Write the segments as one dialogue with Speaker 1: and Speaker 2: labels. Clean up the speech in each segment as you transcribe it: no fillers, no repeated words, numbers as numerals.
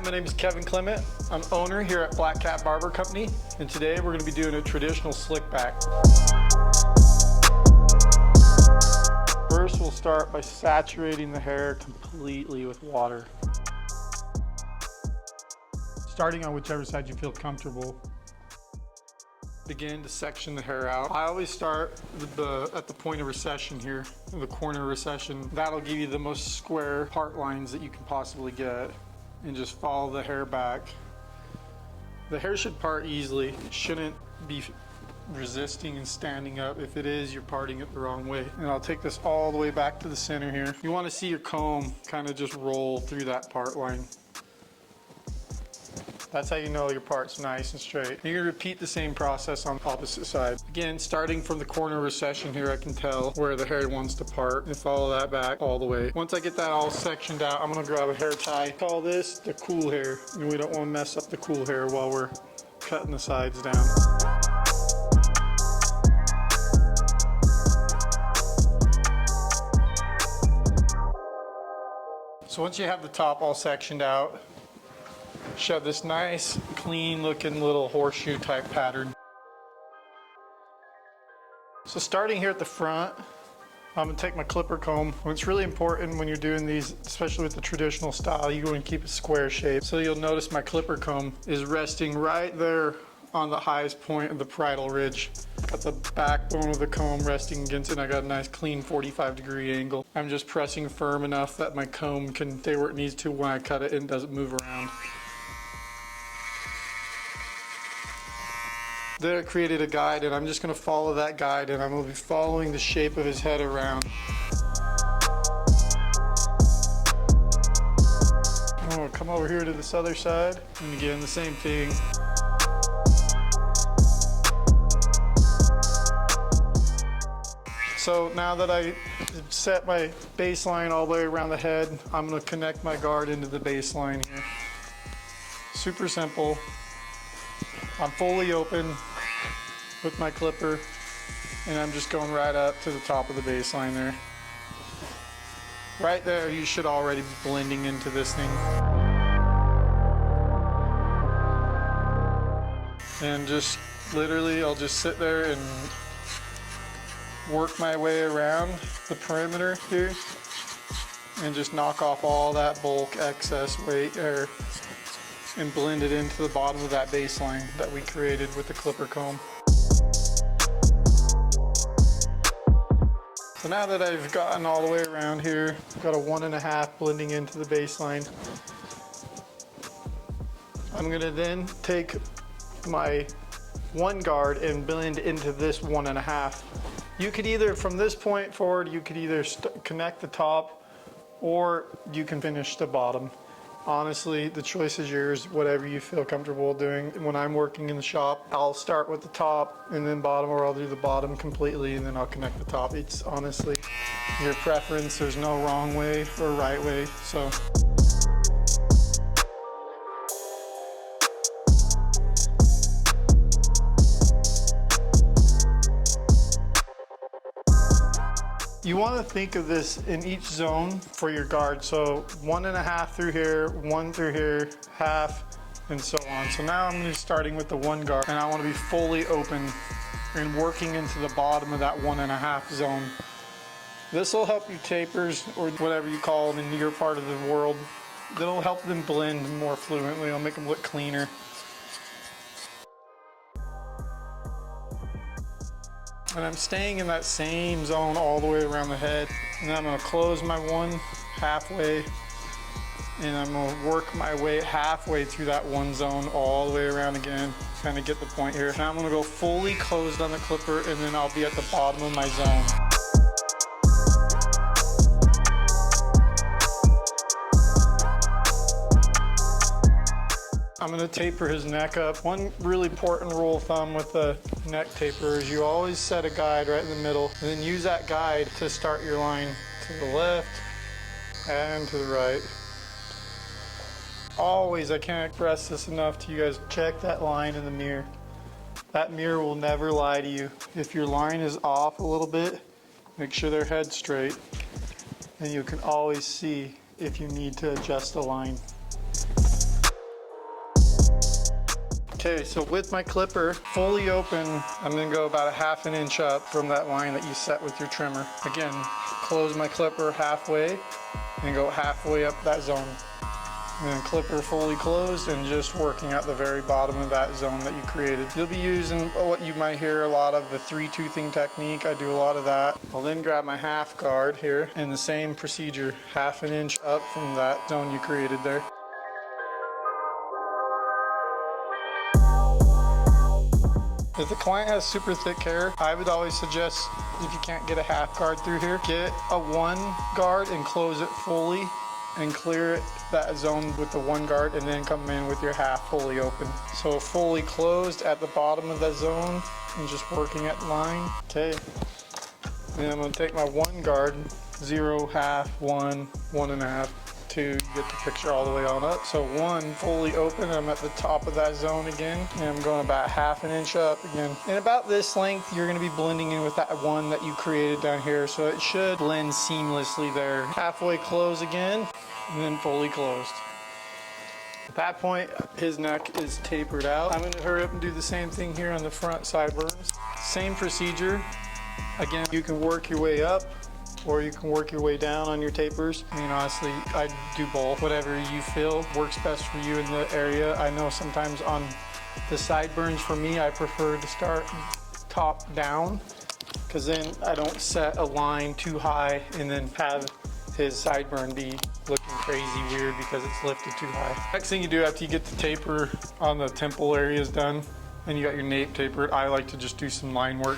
Speaker 1: Hi, my name is Kevin Clement. I'm owner here at Black Cat Barber Company, and today we're going to be doing a traditional slick back. First, we'll start by saturating the hair completely with water. Starting on whichever side you feel comfortable. Begin to section the hair out. I always start at the point of recession here, the corner recession. That'll give you the most square part lines that you can possibly get. And just follow the hair back. The hair should part easily. It shouldn't be resisting and standing up. If it is, you're parting it the wrong way. And I'll take this all the way back to the center here. You want to see your comb kind of just roll through that part line. That's how you know your part's nice and straight. You're gonna repeat the same process on the opposite side. Again, starting from the corner recession here, I can tell where the hair wants to part and follow that back all the way. Once I get that all sectioned out, I'm gonna grab a hair tie. Call this the cool hair. And we don't wanna mess up the cool hair while we're cutting the sides down. So once you have the top all sectioned out, shove this nice, clean looking little horseshoe type pattern. So starting here at the front, I'm gonna take my clipper comb. It's really important when you're doing these, especially with the traditional style, you want to keep a square shape. So you'll notice my clipper comb is resting right there on the highest point of the parietal ridge. Got the backbone of the comb resting against it, and I got a nice clean 45-degree angle. I'm just pressing firm enough that my comb can stay where it needs to when I cut it and doesn't move around. There I created a guide, and I'm just going to follow that guide, and I'm going to be following the shape of his head around. I'm going to come over here to this other side, and again the same thing. So now that I set my baseline all the way around the head, I'm going to connect my guard into the baseline here. Super simple. I'm fully open with my clipper, and I'm just going right up to the top of the baseline there. Right there, you should already be blending into this thing. And just literally, I'll just sit there and work my way around the perimeter here and just knock off all that bulk, excess weight hair, and blend it into the bottom of that baseline that we created with the clipper comb. So now that I've gotten all the way around here, I've got a 1.5 blending into the baseline. I'm gonna then take my 1 guard and blend into this 1.5. You could either, from this point forward, you could either connect the top or you can finish the bottom. Honestly, the choice is yours, whatever you feel comfortable doing. When I'm working in the shop, I'll start with the top and then bottom, or I'll do the bottom completely and then I'll connect the top. It's honestly your preference. There's no wrong way or right way. So. You want to think of this in each zone for your guard. So 1.5 through here, 1 through here, half, and so on. So now I'm just starting with the 1 guard, and I want to be fully open and working into the bottom of that 1.5 zone. This will help you tapers, or whatever you call them in your part of the world. That'll help them blend more fluently. It'll make them look cleaner. And I'm staying in that same zone all the way around the head. And then I'm gonna close my 1 halfway, and I'm gonna work my way halfway through that 1 zone all the way around again. Kind of get the point here. Now I'm gonna go fully closed on the clipper, and then I'll be at the bottom of my zone. I'm gonna taper his neck up. One really important rule of thumb with the neck taper is you always set a guide right in the middle, and then use that guide to start your line to the left and to the right. Always, I can't express this enough to you guys, check that line in the mirror. That mirror will never lie to you. If your line is off a little bit, make sure their head's straight, and you can always see if you need to adjust the line. Okay, so with my clipper fully open, I'm gonna go about a ½ an inch up from that line that you set with your trimmer. Again, close my clipper halfway and go halfway up that zone. And then clipper fully closed and just working at the very bottom of that zone that you created. You'll be using what you might hear a lot of, the 3-toothing technique. I do a lot of that. I'll then grab my half guard here and the same procedure, ½ an inch up from that zone you created there. If the client has super thick hair, I would always suggest, if you can't get a half guard through here, get a 1 guard and close it fully and clear it, that zone with the 1 guard, and then come in with your half fully open. So fully closed at the bottom of that zone and just working at the line. Okay. Then I'm gonna take my 1 guard, 0, ½ 1, 1.5, 2, you get the picture all the way on up. So 1 fully open, I'm at the top of that zone again, and I'm going about ½ an inch up again. And about this length, you're gonna be blending in with that 1 that you created down here, so it should blend seamlessly there. Halfway close again, and then fully closed. At that point, his neck is tapered out. I'm gonna hurry up and do the same thing here on the front sideburns. Same procedure. Again, you can work your way up, or you can work your way down on your tapers. I mean, honestly, I do both. Whatever you feel works best for you in the area. I know sometimes on the sideburns, for me, I prefer to start top down, because then I don't set a line too high and then have his sideburn be looking crazy weird because it's lifted too high. Next thing you do after you get the taper on the temple areas done and you got your nape tapered, I like to just do some line work.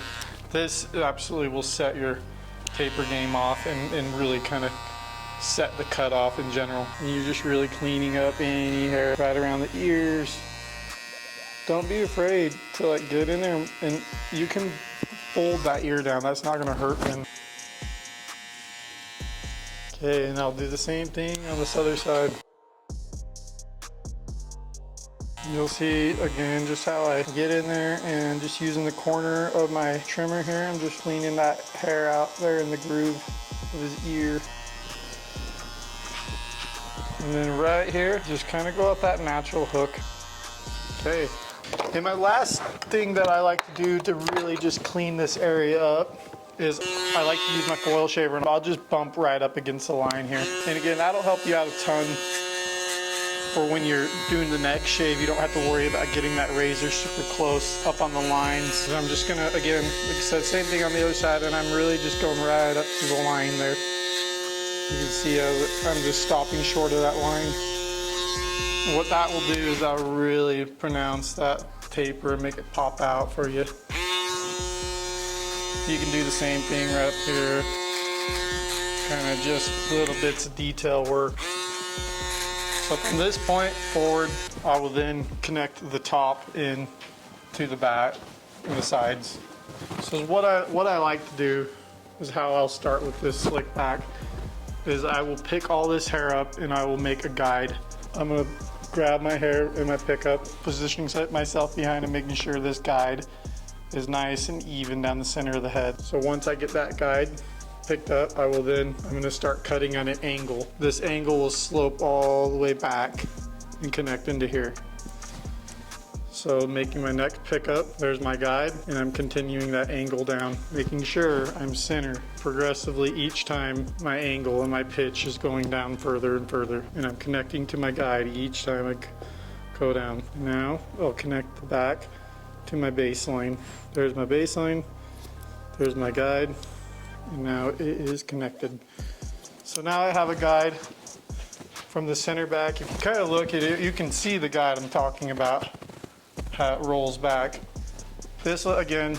Speaker 1: This absolutely will set your taper game off and really kind of set the cut off in general. And you're just really cleaning up any hair right around the ears. Don't be afraid to like get in there, and you can fold that ear down. That's not gonna hurt them. Okay, and I'll do the same thing on this other side. You'll see again just how I get in there and just using the corner of my trimmer here, I'm just cleaning that hair out there in the groove of his ear. And then right here, just kind of go up that natural hook. Okay. And my last thing that I like to do to really just clean this area up is I like to use my foil shaver, and I'll just bump right up against the line here. And again, that'll help you out a ton for when you're doing the next shave. You don't have to worry about getting that razor super close up on the lines. And I'm just gonna, again, like I said, same thing on the other side, and I'm really just going right up to the line there. You can see I'm just stopping short of that line. And what that will do is that'll really pronounce that taper and make it pop out for you. You can do the same thing right up here. Kind of just little bits of detail work. So from this point forward, I will then connect the top in to the back and the sides. So what I like to do is how I'll start with this slick back is I will pick all this hair up and I will make a guide. I'm gonna grab my hair in my pickup, positioning myself behind and making sure this guide is nice and even down the center of the head. So once I get that guide picked up, I'm gonna start cutting on an angle. This angle will slope all the way back and connect into here. So making my next pickup, there's my guide, and I'm continuing that angle down, making sure I'm center progressively each time my angle and my pitch is going down further and further. And I'm connecting to my guide each time I go down. Now I'll connect the back to my baseline. There's my baseline, there's my guide, and now it is connected. So now I have a guide from the center back. If you kind of look at it, you can see the guide I'm talking about, how it rolls back. This again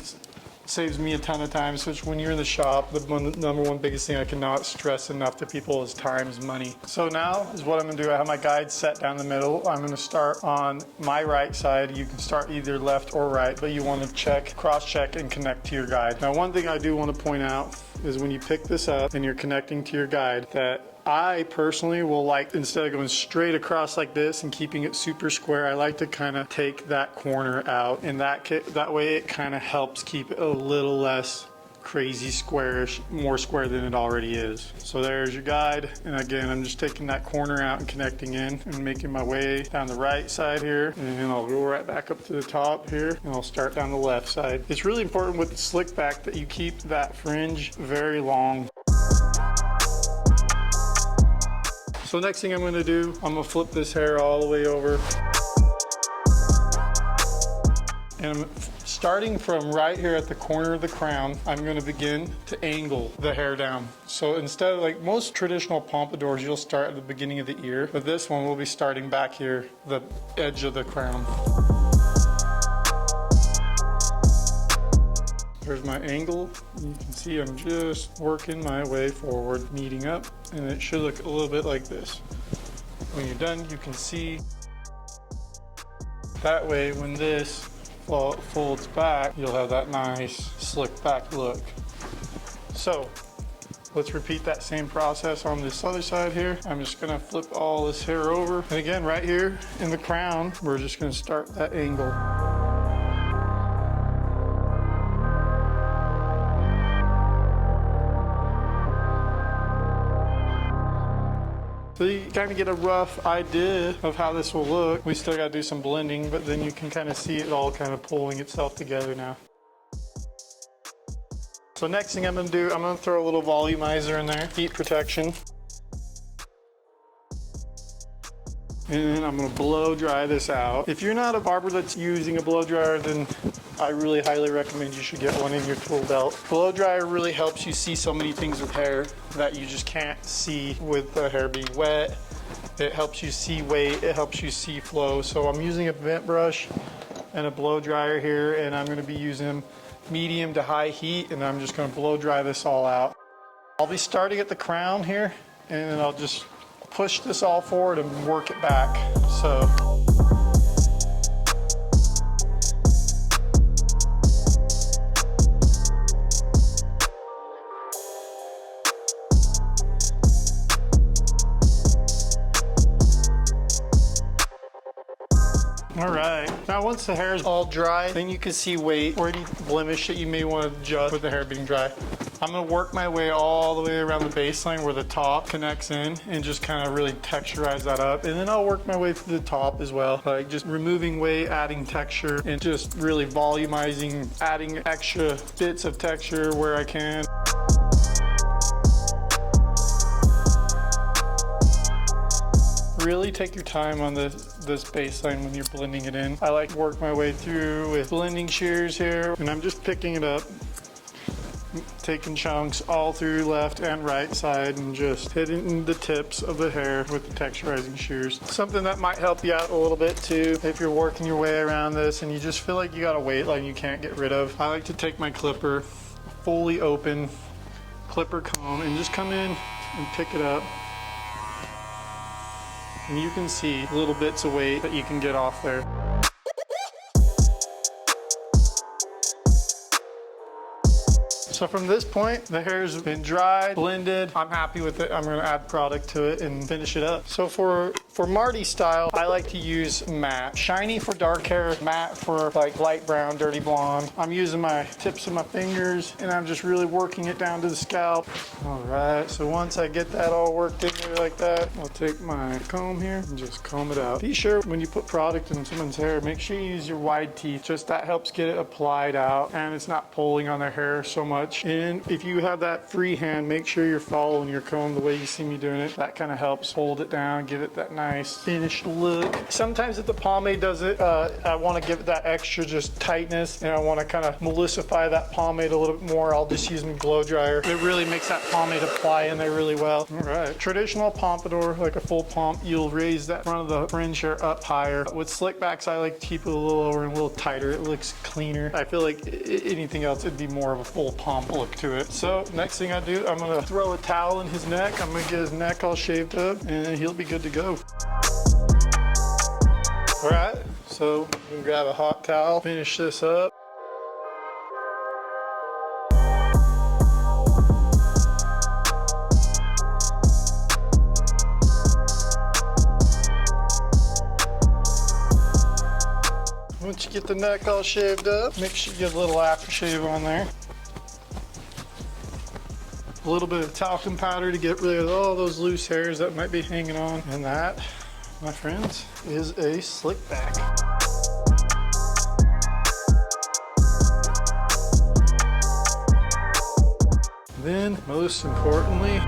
Speaker 1: saves me a ton of time, which when you're in the shop, the number one biggest thing I cannot stress enough to people is time is money. So now is what I'm gonna do. I have my guide set down the middle. I'm gonna start on my right side. You can start either left or right, but you wanna check, cross-check and connect to your guide. Now one thing I do wanna point out is when you pick this up and you're connecting to your guide, that I personally will like, instead of going straight across like this and keeping it super square, I like to kind of take that corner out, and that way it kind of helps keep it a little less crazy squarish, more square than it already is. So there's your guide. And again, I'm just taking that corner out and connecting in and making my way down the right side here. And then I'll go right back up to the top here and I'll start down the left side. It's really important with the slick back that you keep that fringe very long. So next thing I'm gonna do, I'm gonna flip this hair all the way over. And I'm starting from right here at the corner of the crown, I'm gonna begin to angle the hair down. So instead of like most traditional pompadours, you'll start at the beginning of the ear, but this one will be starting back here, the edge of the crown. There's my angle. You can see I'm just working my way forward, meeting up, and it should look a little bit like this. When you're done, you can see that way when this folds back, you'll have that nice slick back look. So let's repeat that same process on this other side here. I'm just gonna flip all this hair over. And again, right here in the crown, we're just gonna start that angle. So you kind of get a rough idea of how this will look. We still got to do some blending, but then you can kind of see it all kind of pulling itself together now. So next thing I'm going to do, I'm going to throw a little volumizer in there, heat protection. And then I'm going to blow dry this out. If you're not a barber that's using a blow dryer, then I really highly recommend you should get one in your tool belt. Blow dryer really helps you see so many things with hair that you just can't see with the hair being wet. It helps you see weight, it helps you see flow. So I'm using a vent brush and a blow dryer here, and I'm going to be using medium to high heat, and I'm just going to blow dry this all out. I'll be starting at the crown here, and then I'll just push this all forward and work it back. So. All right, now once the hair is all dry, then you can see weight or any blemish that you may want to adjust with the hair being dry. I'm gonna work my way all the way around the baseline where the top connects in and just kind of really texturize that up. And then I'll work my way through the top as well, like just removing weight, adding texture, and just really volumizing, adding extra bits of texture where I can. Really take your time on this baseline when you're blending it in. I like to work my way through with blending shears here, and I'm just picking it up, taking chunks all through left and right side and just hitting the tips of the hair with the texturizing shears. Something that might help you out a little bit too if you're working your way around this and you just feel like you got a weight line you can't get rid of. I like to take my clipper, fully open clipper comb, and just come in and pick it up. And you can see little bits of weight that you can get off there. So from this point, the hair's been dried, blended. I'm happy with it. I'm gonna add product to it and finish it up. So for Marty style, I like to use matte. Shiny for dark hair, matte for like light brown, dirty blonde. I'm using my tips of my fingers and I'm just really working it down to the scalp. All right, so once I get that all worked in there like that, I'll take my comb here and just comb it out. Be sure when you put product in someone's hair, make sure you use your wide teeth. Just that helps get it applied out and it's not pulling on their hair so much. And if you have that free hand, make sure you're following your comb the way you see me doing it. That kind of helps hold it down, give it that nice finished look. Sometimes if the pomade does it, I want to give it that extra just tightness, and I want to kind of emulsify that pomade a little bit more. I'll just use my blow dryer. It really makes that pomade apply in there really well. All right, traditional pompadour, like a full pomp, you'll raise that front of the fringe hair up higher. With slick backs, I like to keep it a little lower and a little tighter. It looks cleaner. I feel like anything else, it'd be more of a full pomp look to it. So next thing I do, I'm gonna throw a towel in his neck. I'm gonna get his neck all shaved up and he'll be good to go. All right, so we can grab a hot towel, finish this up. Once you get the neck all shaved up, make sure you get a little aftershave on there. A little bit of talcum powder to get rid of all those loose hairs that might be hanging on. And that, my friends, is a slick back. Then, most importantly,